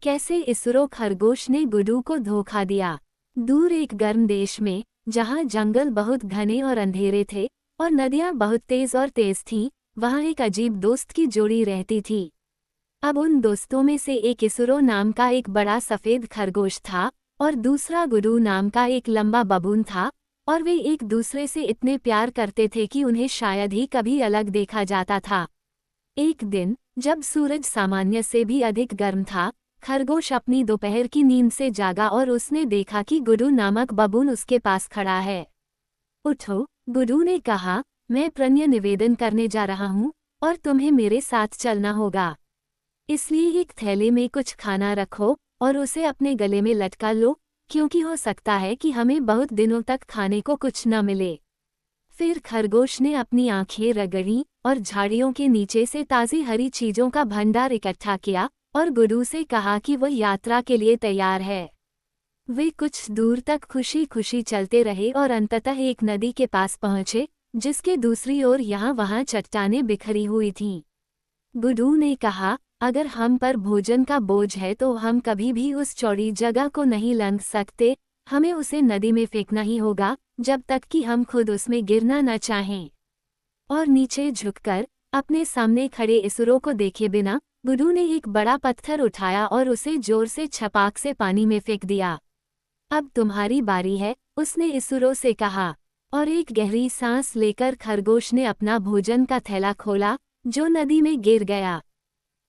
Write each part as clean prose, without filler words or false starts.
कैसे इसरो खरगोश ने गुडू को धोखा दिया। दूर एक गर्म देश में, जहां जंगल बहुत घने और अंधेरे थे और नदियां बहुत तेज थीं, वहां एक अजीब दोस्त की जोड़ी रहती थी। अब उन दोस्तों में से एक इसरो नाम का एक बड़ा सफेद खरगोश था और दूसरा गुडू नाम का एक लंबा बबून था, और वे एक दूसरे से इतने प्यार करते थे कि उन्हें शायद ही कभी अलग देखा जाता था। एक दिन, जब सूरज सामान्य से भी अधिक गर्म था, खरगोश अपनी दोपहर की नींद से जागा और उसने देखा कि गुडू नामक बबून उसके पास खड़ा है। उठो, गुडू ने कहा, मैं प्रणय निवेदन करने जा रहा हूँ और तुम्हें मेरे साथ चलना होगा। इसलिए एक थैले में कुछ खाना रखो और उसे अपने गले में लटका लो, क्योंकि हो सकता है कि हमें बहुत दिनों तक खाने को कुछ न मिले। फिर खरगोश ने अपनी आंखें रगड़ी और झाड़ियों के नीचे से ताज़ी हरी चीज़ों का भंडार इकट्ठा किया और गुडू से कहा कि वह यात्रा के लिए तैयार है। वे कुछ दूर तक खुशी खुशी चलते रहे और अंततः एक नदी के पास पहुंचे, जिसके दूसरी ओर यहाँ वहाँ चट्टानें बिखरी हुई थीं। गुडू ने कहा, अगर हम पर भोजन का बोझ है तो हम कभी भी उस चौड़ी जगह को नहीं लंघ सकते, हमें उसे नदी में फेंकना ही होगा, जब तक कि हम खुद उसमें गिरना न चाहें। और नीचे झुककर, अपने सामने खड़े इसरो को देखे बिना, गुडू ने एक बड़ा पत्थर उठाया और उसे जोर से छपाक से पानी में फेंक दिया। अब तुम्हारी बारी है, उसने इसरो से कहा, और एक गहरी सांस लेकर खरगोश ने अपना भोजन का थैला खोला, जो नदी में गिर गया।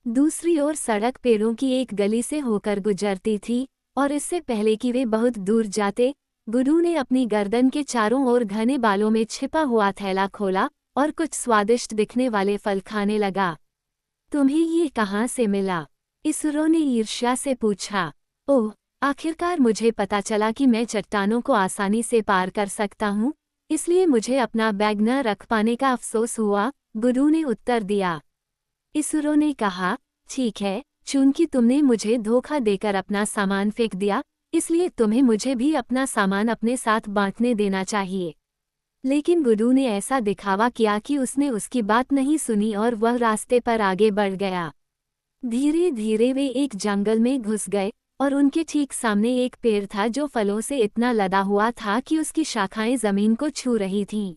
दूसरी ओर सड़क पेड़ों की एक गली से होकर गुजरती थी, और इससे पहले कि वे बहुत दूर जाते, गुडू ने अपनी गर्दन के चारों ओर घने बालों में छिपा हुआ थैला खोला और कुछ स्वादिष्ट दिखने वाले फल खाने लगा। तुम्हें ये कहाँ से मिला? इसरो ने ईर्ष्या से पूछा। ओह, आखिरकार मुझे पता चला कि मैं चट्टानों को आसानी से पार कर सकता हूँ, इसलिए मुझे अपना बैग न रख पाने का अफसोस हुआ, गुडू ने उत्तर दिया। इसरो ने कहा, ठीक है, चूंकि तुमने मुझे धोखा देकर अपना सामान फेंक दिया, इसलिए तुम्हें मुझे भी अपना सामान अपने साथ बांटने देना चाहिए। लेकिन गुडू ने ऐसा दिखावा किया कि उसने उसकी बात नहीं सुनी और वह रास्ते पर आगे बढ़ गया। धीरे धीरे वे एक जंगल में घुस गए और उनके ठीक सामने एक पेड़ था जो फलों से इतना लदा हुआ था कि उसकी शाखाएं जमीन को छू रही थीं।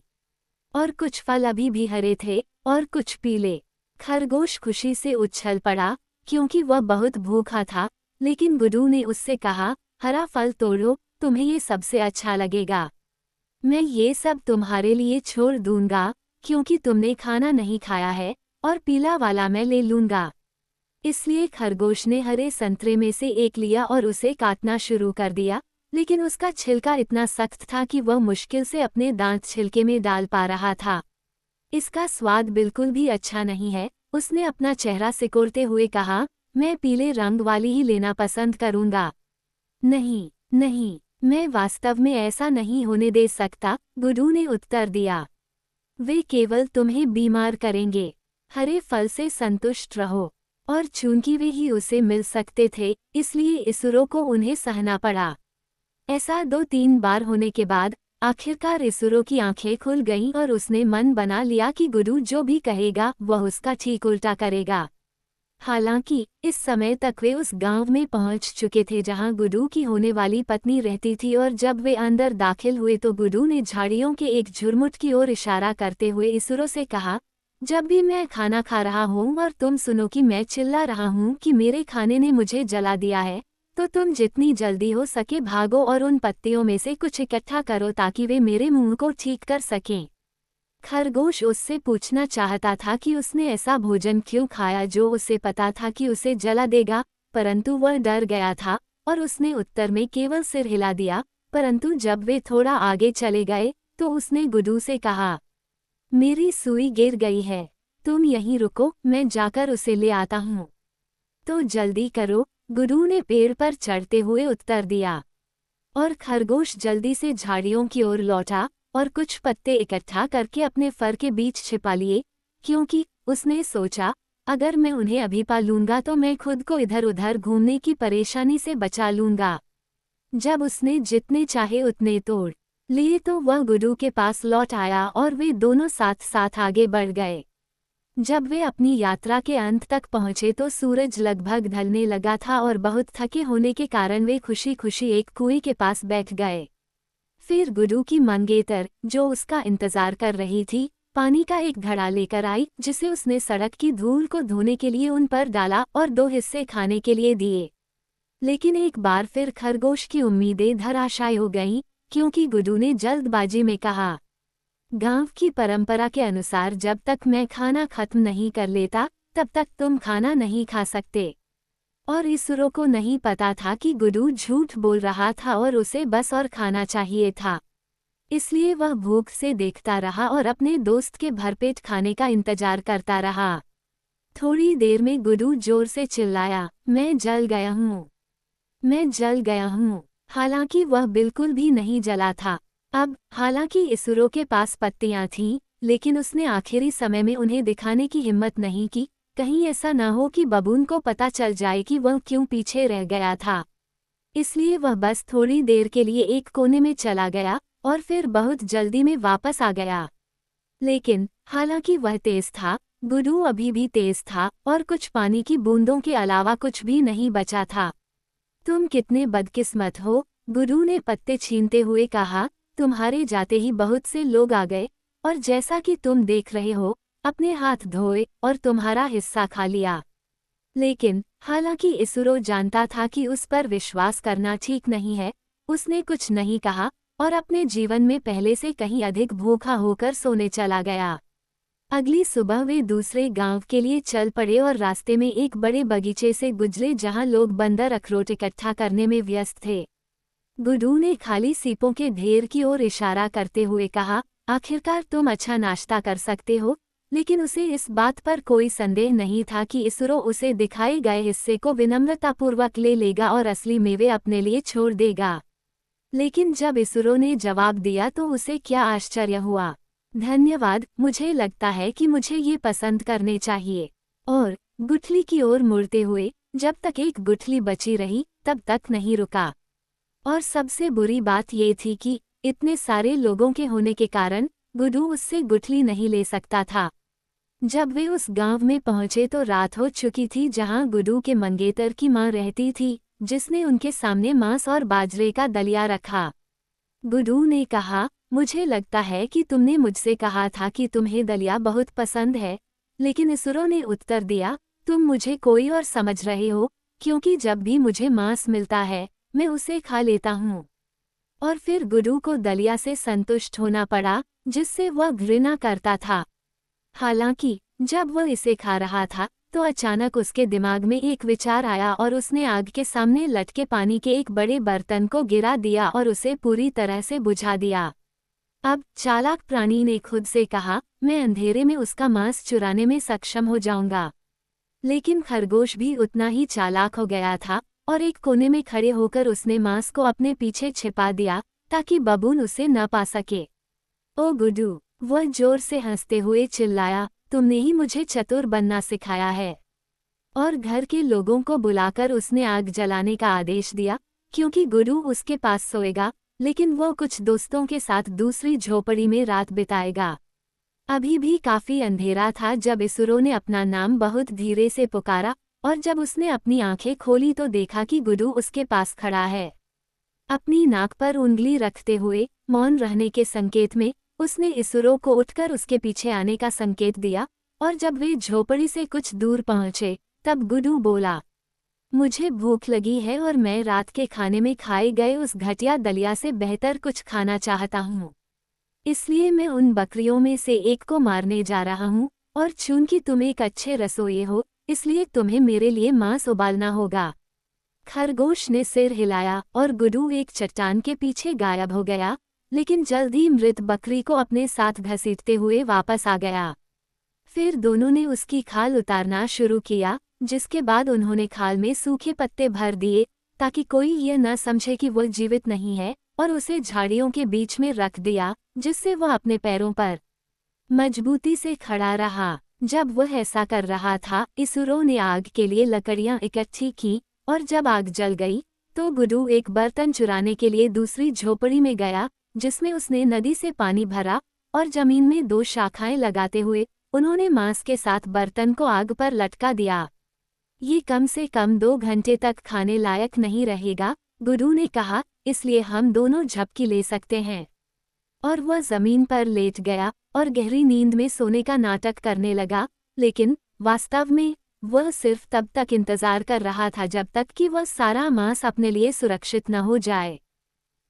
और कुछ फल अभी भी हरे थे और कुछ पीले। खरगोश खुशी से उछल पड़ा, क्योंकि वह बहुत भूखा था, लेकिन गुडू ने उससे कहा, हरा फल तोड़ो, तुम्हें ये सबसे अच्छा लगेगा। मैं ये सब तुम्हारे लिए छोड़ दूंगा, क्योंकि तुमने खाना नहीं खाया है, और पीला वाला मैं ले लूंगा। इसलिए खरगोश ने हरे संतरे में से एक लिया और उसे काटना शुरू कर दिया, लेकिन उसका छिलका इतना सख्त था कि वह मुश्किल से अपने दांत छिलके में डाल पा रहा था। इसका स्वाद बिल्कुल भी अच्छा नहीं है, उसने अपना चेहरा सिकोड़ते हुए कहा, मैं पीले रंग वाली ही लेना पसंद करूंगा। नहीं, नहीं, मैं वास्तव में ऐसा नहीं होने दे सकता, गुडू ने उत्तर दिया। वे केवल तुम्हें बीमार करेंगे। हरे फल से संतुष्ट रहो। और चूंकि वे ही उसे मिल सकते थे, इसलिए इसरो को उन्हें सहना पड़ा। ऐसा 2-3 बार होने के बाद आखिरकार इसरो की आंखें खुल गईं और उसने मन बना लिया कि गुडू जो भी कहेगा वह उसका ठीक उल्टा करेगा। हालांकि इस समय तक वे उस गांव में पहुंच चुके थे जहां गुडू की होने वाली पत्नी रहती थी, और जब वे अंदर दाखिल हुए तो गुडू ने झाड़ियों के एक झुरमुट की ओर इशारा करते हुए इसरो से कहा, जब भी मैं खाना खा रहा हूं और तुम सुनो कि मैं चिल्ला रहा हूं कि मेरे खाने ने मुझे जला दिया है, तो तुम जितनी जल्दी हो सके भागो और उन पत्तियों में से कुछ इकट्ठा करो ताकि वे मेरे मुंह को ठीक कर सकें। खरगोश उससे पूछना चाहता था कि उसने ऐसा भोजन क्यों खाया जो उसे पता था कि उसे जला देगा, परंतु वह डर गया था और उसने उत्तर में केवल सिर हिला दिया। परंतु जब वे थोड़ा आगे चले गए तो उसने गुडू से कहा, मेरी सुई गिर गई है, तुम यहीं रुको, मैं जाकर उसे ले आता हूँ। तो जल्दी करो, गुडू ने पेड़ पर चढ़ते हुए उत्तर दिया। और खरगोश जल्दी से झाड़ियों की ओर लौटा और कुछ पत्ते इकट्ठा करके अपने फर के बीच छिपा लिए, क्योंकि उसने सोचा, अगर मैं उन्हें अभी पा लूंगा तो मैं खुद को इधर उधर घूमने की परेशानी से बचा लूंगा। जब उसने जितने चाहे उतने तोड़ लिए तो वह गुडू के पास लौट आया और वे दोनों साथ साथ आगे बढ़ गए। जब वे अपनी यात्रा के अंत तक पहुंचे तो सूरज लगभग ढलने लगा था और बहुत थके होने के कारण वे खुशी खुशी एक कुएं के पास बैठ गए। फिर गुरु की मंगेतर, जो उसका इंतजार कर रही थी, पानी का एक घड़ा लेकर आई, जिसे उसने सड़क की धूल को धोने के लिए उन पर डाला और 2 हिस्से खाने के लिए दिए। लेकिन एक बार फिर खरगोश की उम्मीदें धराशायी हो गईं, क्योंकि गुरु ने जल्दबाजी में कहा, गांव की परंपरा के अनुसार जब तक मैं खाना खत्म नहीं कर लेता तब तक तुम खाना नहीं खा सकते। और इसरो को नहीं पता था कि गुरु झूठ बोल रहा था और उसे बस और खाना चाहिए था। इसलिए वह भूख से देखता रहा और अपने दोस्त के भरपेट खाने का इंतजार करता रहा। थोड़ी देर में गुरु जोर से चिल्लाया, मैं जल गया हूँ, मैं जल गया हूँ। हालांकि वह बिल्कुल भी नहीं जला था। अब हालांकि इसरो के पास पत्तियां थीं, लेकिन उसने आखिरी समय में उन्हें दिखाने की हिम्मत नहीं की, कहीं ऐसा न हो कि बबून को पता चल जाए कि वह क्यों पीछे रह गया था। इसलिए वह बस थोड़ी देर के लिए एक कोने में चला गया और फिर बहुत जल्दी में वापस आ गया। लेकिन हालांकि वह तेज था, गुरु अभी भी तेज था और कुछ पानी की बूंदों के अलावा कुछ भी नहीं बचा था। तुम कितने बदकिस्मत हो, गुरु ने पत्ते छीनते हुए कहा, तुम्हारे जाते ही बहुत से लोग आ गए और जैसा कि तुम देख रहे हो, अपने हाथ धोए और तुम्हारा हिस्सा खा लिया। लेकिन हालांकि इसरो जानता था कि उस पर विश्वास करना ठीक नहीं है, उसने कुछ नहीं कहा और अपने जीवन में पहले से कहीं अधिक भूखा होकर सोने चला गया। अगली सुबह वे दूसरे गांव के लिए चल पड़े और रास्ते में एक बड़े बगीचे से गुजरे जहां लोग बंदर अखरोट इकट्ठा करने में व्यस्त थे। गुरु ने खाली सीपों के ढेर की ओर इशारा करते हुए कहा, आखिरकार तुम अच्छा नाश्ता कर सकते हो। लेकिन उसे इस बात पर कोई संदेह नहीं था कि इसरो उसे दिखाए गए हिस्से को विनम्रतापूर्वक ले लेगा और असली मेवे अपने लिए छोड़ देगा। लेकिन जब इसरो ने जवाब दिया तो उसे क्या आश्चर्य हुआ। धन्यवाद, मुझे लगता है कि मुझे ये पसंद करने चाहिए। और गुठली की ओर मुड़ते हुए, जब तक एक गुठली बची रही तब तक नहीं रुका। और सबसे बुरी बात ये थी कि इतने सारे लोगों के होने के कारण गुरु उससे गुठली नहीं ले सकता था। जब वे उस गांव में पहुंचे तो रात हो चुकी थी जहां गुरु के मंगेतर की मां रहती थी, जिसने उनके सामने मांस और बाजरे का दलिया रखा। गुरु ने कहा, मुझे लगता है कि तुमने मुझसे कहा था कि तुम्हें दलिया बहुत पसंद है। लेकिन इसरो ने उत्तर दिया, तुम मुझे कोई और समझ रहे हो, क्योंकि जब भी मुझे मांस मिलता है मैं उसे खा लेता हूँ। और फिर गुरु को दलिया से संतुष्ट होना पड़ा, जिससे वह घृणा करता था। हालांकि जब वह इसे खा रहा था तो अचानक उसके दिमाग में एक विचार आया और उसने आग के सामने लटके पानी के एक बड़े बर्तन को गिरा दिया और उसे पूरी तरह से बुझा दिया। अब चालाक प्राणी ने खुद से कहा, मैं अंधेरे में उसका मांस चुराने में सक्षम हो जाऊंगा। लेकिन खरगोश भी उतना ही चालाक हो गया था और एक कोने में खड़े होकर उसने मांस को अपने पीछे छिपा दिया ताकि बबून उसे न पा सके। ओ गुरु, वह जोर से हंसते हुए चिल्लाया, तुमने ही मुझे चतुर बनना सिखाया है। और घर के लोगों को बुलाकर उसने आग जलाने का आदेश दिया, क्योंकि गुरु उसके पास सोएगा, लेकिन वो कुछ दोस्तों के साथ दूसरी झोपड़ी में रात बिताएगा। अभी भी काफी अंधेरा था जब इसरो ने अपना नाम बहुत धीरे से पुकारा, और जब उसने अपनी आंखें खोली तो देखा कि गुरु उसके पास खड़ा है। अपनी नाक पर उंगली रखते हुए मौन रहने के संकेत में उसने इसरो को उठकर उसके पीछे आने का संकेत दिया, और जब वे झोपड़ी से कुछ दूर पहुंचे तब गुरु बोला, मुझे भूख लगी है और मैं रात के खाने में खाए गए उस घटिया दलिया से बेहतर कुछ खाना चाहता हूँ। इसलिए मैं उन बकरियों में से एक को मारने जा रहा हूँ, और चूंकि तुम एक अच्छे रसोई हो इसलिए तुम्हें मेरे लिए मांस उबालना होगा। खरगोश ने सिर हिलाया और गुरु एक चट्टान के पीछे गायब हो गया, लेकिन जल्द ही मृत बकरी को अपने साथ घसीटते हुए वापस आ गया। फिर दोनों ने उसकी खाल उतारना शुरू किया, जिसके बाद उन्होंने खाल में सूखे पत्ते भर दिए ताकि कोई ये न समझे कि वह जीवित नहीं है, और उसे झाड़ियों के बीच में रख दिया, जिससे वह अपने पैरों पर मजबूती से खड़ा रहा। जब वह ऐसा कर रहा था, इसरो ने आग के लिए लकड़ियां इकट्ठी की, और जब आग जल गई तो गुरु एक बर्तन चुराने के लिए दूसरी झोपड़ी में गया, जिसमें उसने नदी से पानी भरा और जमीन में 2 शाखाएं लगाते हुए उन्होंने मांस के साथ बर्तन को आग पर लटका दिया। ये कम से कम 2 घंटे तक खाने लायक नहीं रहेगा, गुरु ने कहा, इसलिए हम दोनों झपकी ले सकते हैं। और वह जमीन पर लेट गया और गहरी नींद में सोने का नाटक करने लगा, लेकिन वास्तव में वह सिर्फ तब तक इंतजार कर रहा था जब तक कि वह सारा मांस अपने लिए सुरक्षित न हो जाए।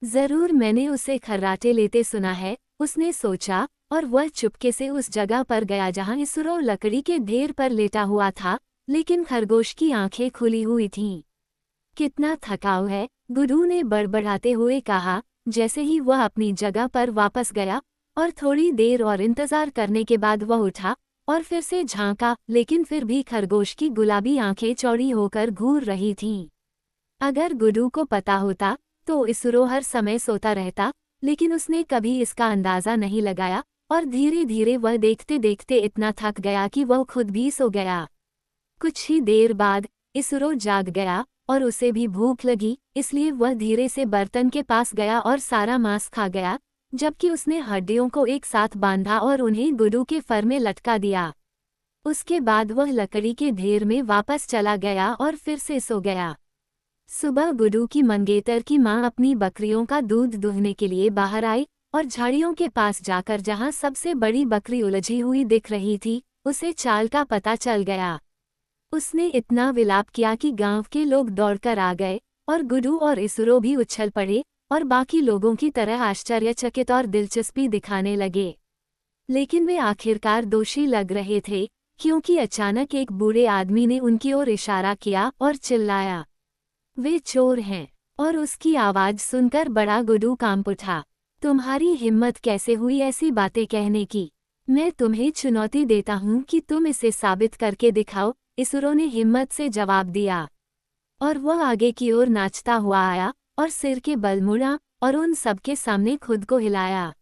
जरूर मैंने उसे खर्राटे लेते सुना है, उसने सोचा, और वह चुपके से उस जगह पर गया जहां इसरो लकड़ी के ढेर पर लेटा हुआ था, लेकिन खरगोश की आंखें खुली हुई थीं। कितना थकाऊ है, गुरु ने बड़बड़ाते हुए कहा। जैसे ही वह अपनी जगह पर वापस गया और थोड़ी देर और इंतजार करने के बाद वह उठा और फिर से झांका, लेकिन फिर भी खरगोश की गुलाबी आंखें चौड़ी होकर घूर रही थीं। अगर गुरु को पता होता तो इसरो हर समय सोता रहता, लेकिन उसने कभी इसका अंदाजा नहीं लगाया और धीरे धीरे वह देखते देखते इतना थक गया कि वह खुद भी सो गया। कुछ ही देर बाद इसरो जाग गया और उसे भी भूख लगी, इसलिए वह धीरे से बर्तन के पास गया और सारा मांस खा गया, जबकि उसने हड्डियों को एक साथ बांधा और उन्हें गुरु के फर में लटका दिया। उसके बाद वह लकड़ी के ढेर में वापस चला गया और फिर से सो गया। सुबह गुरु की मंगेतर की माँ अपनी बकरियों का दूध दूहने के लिए बाहर आई और झाड़ियों के पास जाकर जहाँ सबसे बड़ी बकरी उलझी हुई दिख रही थी, उसे चाल का पता चल गया। उसने इतना विलाप किया कि गांव के लोग दौड़कर आ गए और गुरु और इसरो भी उछल पड़े और बाकी लोगों की तरह आश्चर्यचकित और दिलचस्पी दिखाने लगे। लेकिन वे आखिरकार दोषी लग रहे थे, क्योंकि अचानक एक बूढ़े आदमी ने उनकी ओर इशारा किया और चिल्लाया, वे चोर हैं। और उसकी आवाज सुनकर बड़ा गुरु कांप उठा। तुम्हारी हिम्मत कैसे हुई ऐसी बातें कहने की? मैं तुम्हें चुनौती देता हूँ कि तुम इसे साबित करके दिखाओ, इसरो ने हिम्मत से जवाब दिया। और वह आगे की ओर नाचता हुआ आया और सिर के बल मुड़ा और उन सबके सामने खुद को हिलाया।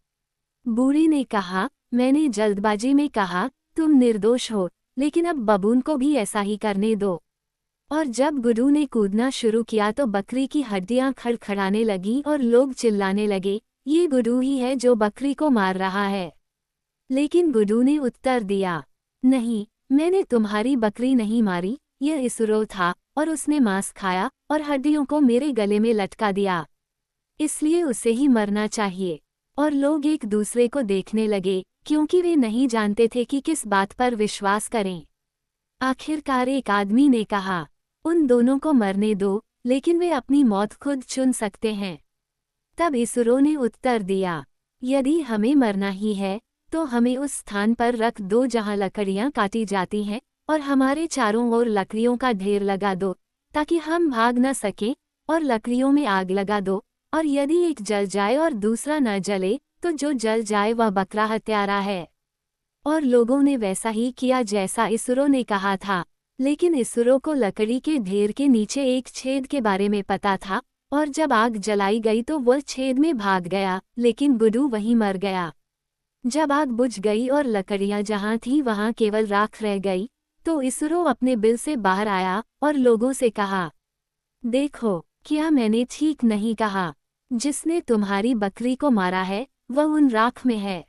बूढ़ी ने कहा, मैंने जल्दबाजी में कहा, तुम निर्दोष हो, लेकिन अब बबून को भी ऐसा ही करने दो। और जब गुरु ने कूदना शुरू किया तो बकरी की हड्डियां खड़खड़ाने लगी और लोग चिल्लाने लगे, ये गुरु ही है जो बकरी को मार रहा है। लेकिन गुरु ने उत्तर दिया, नहीं, मैंने तुम्हारी बकरी नहीं मारी, यह इसरो था और उसने मांस खाया और हड्डियों को मेरे गले में लटका दिया, इसलिए उसे ही मरना चाहिए। और लोग एक दूसरे को देखने लगे, क्योंकि वे नहीं जानते थे कि किस बात पर विश्वास करें। आखिरकार एक आदमी ने कहा, उन दोनों को मरने दो, लेकिन वे अपनी मौत खुद चुन सकते हैं। तब इसरो ने उत्तर दिया, यदि हमें मरना ही है तो हमें उस स्थान पर रख दो जहां लकड़ियां काटी जाती हैं और हमारे चारों ओर लकड़ियों का ढेर लगा दो ताकि हम भाग न सकें, और लकड़ियों में आग लगा दो, और यदि एक जल जाए और दूसरा न जले तो जो जल जाए वह बकरा हत्यारा है। और लोगों ने वैसा ही किया जैसा इसरो ने कहा था। लेकिन इसरो को लकड़ी के ढेर के नीचे एक छेद के बारे में पता था, और जब आग जलाई गई तो वह छेद में भाग गया, लेकिन गुरु वहीं मर गया। जब आग बुझ गई और लकड़ियां जहां थीं वहां केवल राख रह गई, तो इसरो अपने बिल से बाहर आया और लोगों से कहा, देखो, क्या मैंने ठीक नहीं कहा? जिसने तुम्हारी बकरी को मारा है वह उन राख में है।